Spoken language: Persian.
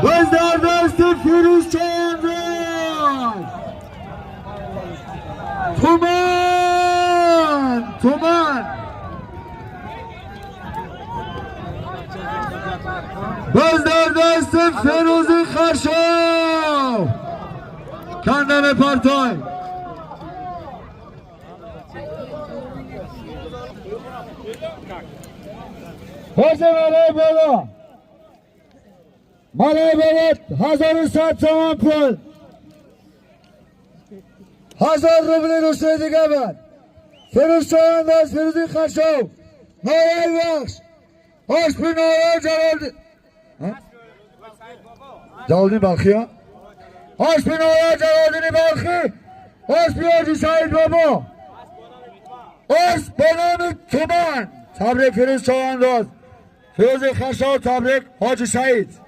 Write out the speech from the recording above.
باز در دست فیروز چانداز تومان باز در دست فیروز خرشو کندن پارتای باز مالای بالا 1100 تومان پول 1000 روبل روشته دیگه بر فیروز چانداز فیروزی خرشو نایای بخش آشپی نایای جلالدین بلخی ها آشپی نایای جلالدین بلخی آشپی حاجی سعید بابا آشپ بنام تومان تبریک فیروز چانداز فیروزی خرشو تبریک حاجی سعید